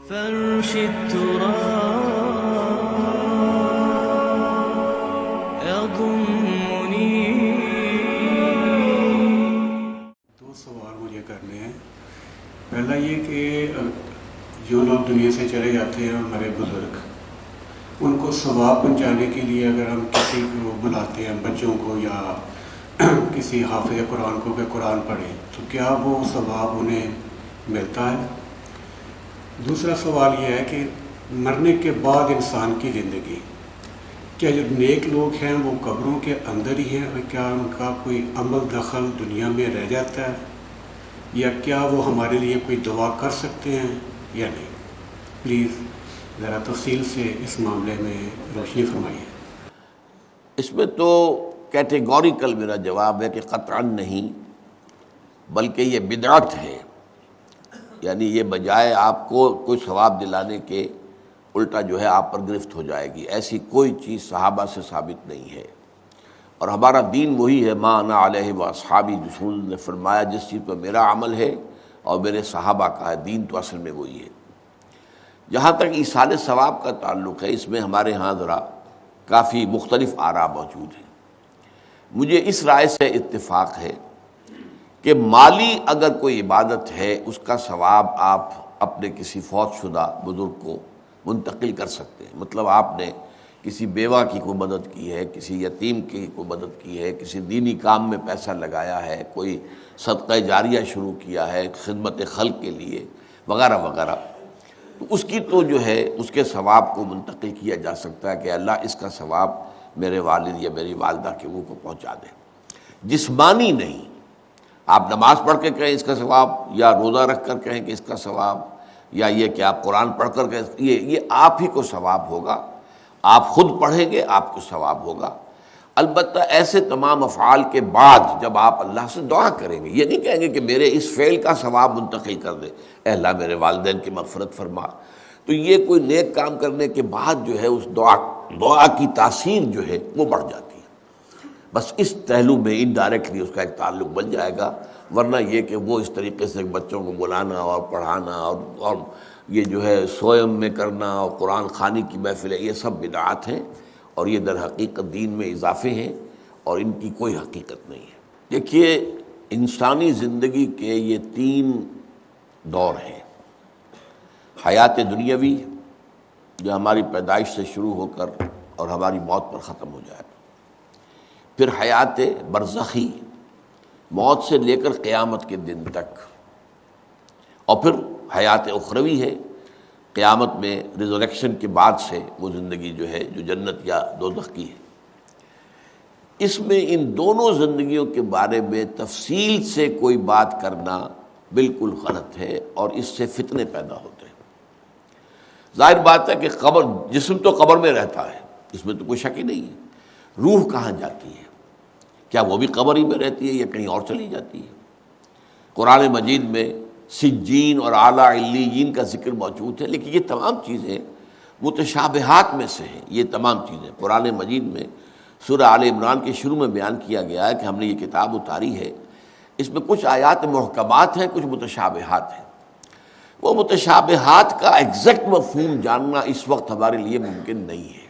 فرش التراب يضمني. دو سوال مجھے کرنے ہیں. پہلا یہ کہ جو لوگ دنیا سے چلے جاتے ہیں ہمارے بزرگ، ان کو ثواب پہنچانے کے لیے اگر ہم کسی کو بلاتے ہیں، بچوں کو یا کسی حافظ قرآن کو کہ قرآن پڑھیں، تو کیا وہ ثواب انہیں ملتا ہے؟ دوسرا سوال یہ ہے کہ مرنے کے بعد انسان کی زندگی، کیا جو نیک لوگ ہیں وہ قبروں کے اندر ہی ہیں، اور کیا ان کا کوئی عمل دخل دنیا میں رہ جاتا ہے، یا کیا وہ ہمارے لیے کوئی دعا کر سکتے ہیں یا نہیں؟ پلیز ذرا تفصیل سے اس معاملے میں روشنی فرمائیے. اس میں تو کیٹیگوریکل میرا جواب ہے کہ قطعاً نہیں، بلکہ یہ بدعت ہے. یعنی یہ بجائے آپ کو کوئی ثواب دلانے کے الٹا جو ہے آپ پر گرفت ہو جائے گی. ایسی کوئی چیز صحابہ سے ثابت نہیں ہے، اور ہمارا دین وہی ہے، ما انا علیہ واصحابی. رسول نے فرمایا جس چیز پر میرا عمل ہے اور میرے صحابہ کا ہے، دین تو اصل میں وہی ہے. جہاں تک ایصال ثواب کا تعلق ہے، اس میں ہمارے ہاں ذرا کافی مختلف آراء موجود ہیں. مجھے اس رائے سے اتفاق ہے کہ مالی اگر کوئی عبادت ہے، اس کا ثواب آپ اپنے کسی فوت شدہ بزرگ کو منتقل کر سکتے ہیں. مطلب آپ نے کسی بیوہ کی کوئی مدد کی ہے، کسی یتیم کی کوئی مدد کی ہے، کسی دینی کام میں پیسہ لگایا ہے، کوئی صدقہ جاریہ شروع کیا ہے خدمت خلق کے لیے وغیرہ وغیرہ، تو اس کی تو جو ہے اس کے ثواب کو منتقل کیا جا سکتا ہے کہ اللہ اس کا ثواب میرے والد یا میری والدہ کے وہ کو پہنچا دے. جسمانی نہیں. آپ نماز پڑھ کے کہیں اس کا ثواب، یا روزہ رکھ کر کہیں کہ اس کا ثواب، یا یہ کہ آپ قرآن پڑھ کر کہیں، یہ آپ ہی کو ثواب ہوگا. آپ خود پڑھیں گے آپ کو ثواب ہوگا. البتہ ایسے تمام افعال کے بعد جب آپ اللہ سے دعا کریں گے، یہ نہیں کہیں گے کہ میرے اس فعل کا ثواب منتقل کر دے، اے اللہ میرے والدین کی مغفرت فرما. تو یہ کوئی نیک کام کرنے کے بعد جو ہے اس دعا کی تاثیر جو ہے وہ بڑھ جاتی ہے. بس اس پہلو میں انڈائریکٹلی اس کا ایک تعلق بن جائے گا. ورنہ یہ کہ وہ اس طریقے سے بچوں کو بلانا اور پڑھانا اور یہ جو ہے سوئم میں کرنا اور قرآن خوانی کی محفلیں، یہ سب بدعات ہیں، اور یہ در حقیقت دین میں اضافے ہیں، اور ان کی کوئی حقیقت نہیں ہے. دیکھیے، انسانی زندگی کے یہ 3 دور ہیں. حیات دنیاوی جو ہماری پیدائش سے شروع ہو کر اور ہماری موت پر ختم ہو جائے، پھر حیات برزخی موت سے لے کر قیامت کے دن تک، اور پھر حیات اخروی ہے قیامت میں ریزریکشن کے بعد سے وہ زندگی جو ہے جو جنت یا دوزخ کی ہے. اس میں ان دونوں زندگیوں کے بارے میں تفصیل سے کوئی بات کرنا بالکل غلط ہے، اور اس سے فتنے پیدا ہوتے ہیں. ظاہر بات ہے کہ قبر، جسم تو قبر میں رہتا ہے، اس میں تو کوئی شک ہی نہیں ہے. روح کہاں جاتی ہے؟ کیا وہ بھی قبر ہی میں رہتی ہے یا کہیں اور چلی جاتی ہے؟ قرآن مجید میں سجین اور اعلیٰ علیین کا ذکر موجود ہے، لیکن یہ تمام چیزیں متشابہات میں سے ہیں. یہ تمام چیزیں قرآن مجید میں سورہ آل عمران کے شروع میں بیان کیا گیا ہے کہ ہم نے یہ کتاب اتاری ہے، اس میں کچھ آیات محکمات ہیں، کچھ متشابہات ہیں. وہ متشابہات کا ایگزیکٹ مفہوم جاننا اس وقت ہمارے لیے ممکن نہیں ہے.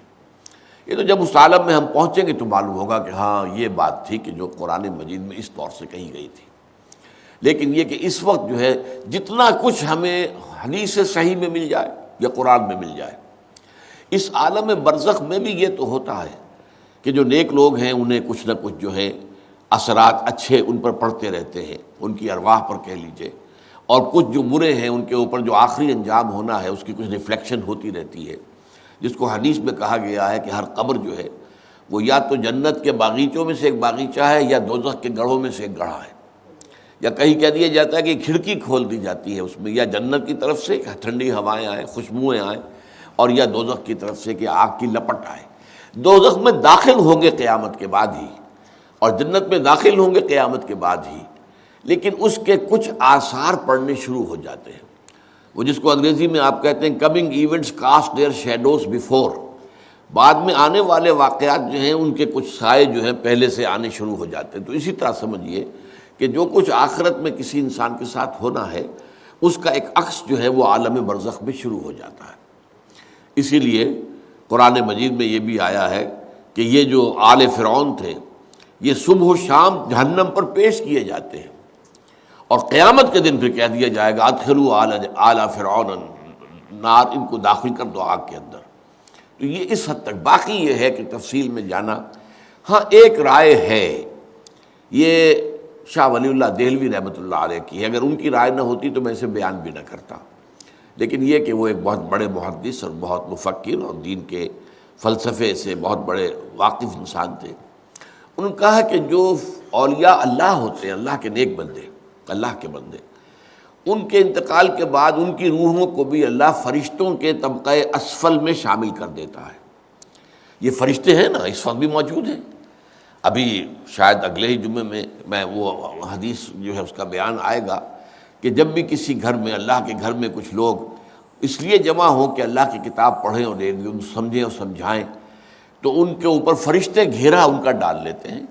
یہ تو جب اس عالم میں ہم پہنچیں گے تو معلوم ہوگا کہ ہاں یہ بات تھی کہ جو قرآن مجید میں اس طور سے کہی گئی تھی. لیکن یہ کہ اس وقت جو ہے جتنا کچھ ہمیں حدیث صحیح میں مل جائے یا قرآن میں مل جائے، اس عالم برزخ میں بھی یہ تو ہوتا ہے کہ جو نیک لوگ ہیں انہیں کچھ نہ کچھ جو ہے اثرات اچھے ان پر پڑتے رہتے ہیں، ان کی ارواح پر کہہ لیجئے، اور کچھ جو برے ہیں ان کے اوپر جو آخری انجام ہونا ہے اس کی کچھ ریفلیکشن ہوتی رہتی ہے. جس کو حدیث میں کہا گیا ہے کہ ہر قبر جو ہے وہ یا تو جنت کے باغیچوں میں سے ایک باغیچہ ہے یا دوزخ کے گڑھوں میں سے ایک گڑھا ہے. یا کہیں کہہ دیا جاتا ہے کہ کھڑکی کھول دی جاتی ہے اس میں، یا جنت کی طرف سے ٹھنڈی ہوائیں آئیں، خوشبوئیں آئیں، اور یا دوزخ کی طرف سے کہ آگ کی لپٹ آئے. دوزخ میں داخل ہوں گے قیامت کے بعد ہی، اور جنت میں داخل ہوں گے قیامت کے بعد ہی، لیکن اس کے کچھ آثار پڑنے شروع ہو جاتے ہیں. وہ جس کو انگریزی میں آپ کہتے ہیں coming events cast their shadows before. بعد میں آنے والے واقعات جو ہیں ان کے کچھ سائے جو ہیں پہلے سے آنے شروع ہو جاتے ہیں. تو اسی طرح سمجھیے کہ جو کچھ آخرت میں کسی انسان کے ساتھ ہونا ہے اس کا ایک عکس جو ہے وہ عالم برزخ میں شروع ہو جاتا ہے۔ اسی لیے قرآن مجید میں یہ بھی آیا ہے کہ یہ جو آل فرعون تھے یہ صبح و شام جہنم پر پیش کیے جاتے ہیں، اور قیامت کے دن پھر کہہ دیا جائے گا ادخلوا آل فرعون النار، ان کو داخل کر دو آگ کے اندر۔ تو یہ اس حد تک، باقی یہ ہے کہ تفصیل میں جانا، ہاں ایک رائے ہے، یہ شاہ ولی اللہ دہلوی رحمۃ اللہ علیہ کی ہے، اگر ان کی رائے نہ ہوتی تو میں اسے بیان بھی نہ کرتا، لیکن یہ کہ وہ ایک بہت بڑے محدث اور بہت مفکر اور دین کے فلسفے سے بہت بڑے واقف انسان تھے۔ انہوں نے کہا کہ جو اولیاء اللہ ہوتے ہیں، اللہ کے نیک بندے، اللہ کے بندے، ان کے انتقال کے بعد ان کی روحوں کو بھی اللہ فرشتوں کے طبقہ اسفل میں شامل کر دیتا ہے۔ یہ فرشتے ہیں نا، اس وقت بھی موجود ہیں۔ ابھی شاید اگلے ہی جمعے میں وہ حدیث جو ہے اس کا بیان آئے گا کہ جب بھی کسی گھر میں، اللہ کے گھر میں کچھ لوگ اس لیے جمع ہوں کہ اللہ کی کتاب پڑھیں اور سمجھیں اور سمجھائیں، تو ان کے اوپر فرشتے گھیرا ان کا ڈال لیتے ہیں،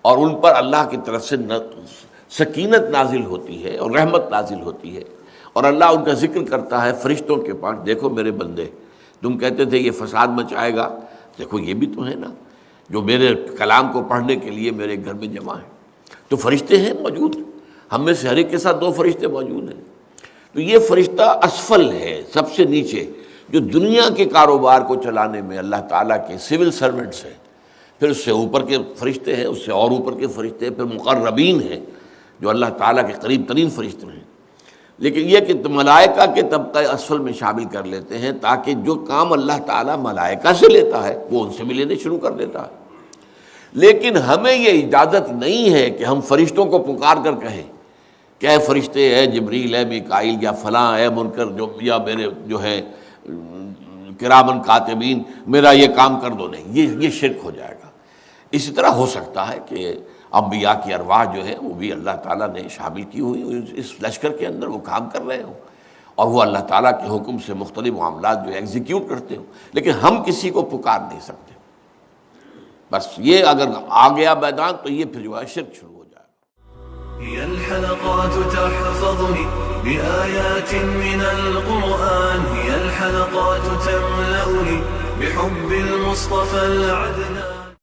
اور ان پر اللہ کی طرف سے سکینت نازل ہوتی ہے اور رحمت نازل ہوتی ہے، اور اللہ ان کا ذکر کرتا ہے فرشتوں کے پاس، دیکھو میرے بندے، تم کہتے تھے یہ فساد مچائے گا، دیکھو یہ بھی تو ہے نا جو میرے کلام کو پڑھنے کے لیے میرے گھر میں جمع ہیں۔ تو فرشتے ہیں موجود، ہم میں سے ہر ایک کے ساتھ 2 فرشتے موجود ہیں۔ تو یہ فرشتہ اسفل ہے، سب سے نیچے، جو دنیا کے کاروبار کو چلانے میں اللہ تعالیٰ کے سول سرونٹس ہیں، پھر اس سے اوپر کے فرشتے ہیں، اس سے اور اوپر کے فرشتے، پھر مقربین ہیں جو اللہ تعالیٰ کے قریب ترین فرشتے ہیں۔ لیکن یہ کہ ملائکہ کے طبقہ اسفل میں شامل کر لیتے ہیں تاکہ جو کام اللہ تعالیٰ ملائکہ سے لیتا ہے وہ ان سے بھی لینے شروع کر دیتا ہے۔ لیکن ہمیں یہ اجازت نہیں ہے کہ ہم فرشتوں کو پکار کر کہیں کہ اے فرشتے، اے جبریل، اے میکائیل، یا فلاں، اے منکر، جو یا میرے جو ہے کرامن کاتبین، میرا یہ کام کر دو۔ نہیں، یہ شرک ہو جائے گا۔ اسی طرح ہو سکتا ہے کہ انبیاء کی ارواح جو ہے وہ بھی اللہ تعالیٰ نے شامل کی ہوئی اس لشکر کے اندر، وہ کام کر رہے ہوں اور وہ اللہ تعالیٰ کے حکم سے مختلف معاملات جو ایگزیکیوٹ کرتے ہوں، لیکن ہم کسی کو پکار نہیں سکتے۔ بس یہ اگر آ گیا میدان تو یہ پھر جو ہے شرک شروع ہو جائے گا۔ هي الحلقات تحفظني بآيات من القرآن، هي الحلقات تملأني بحب المصطفى العدنان.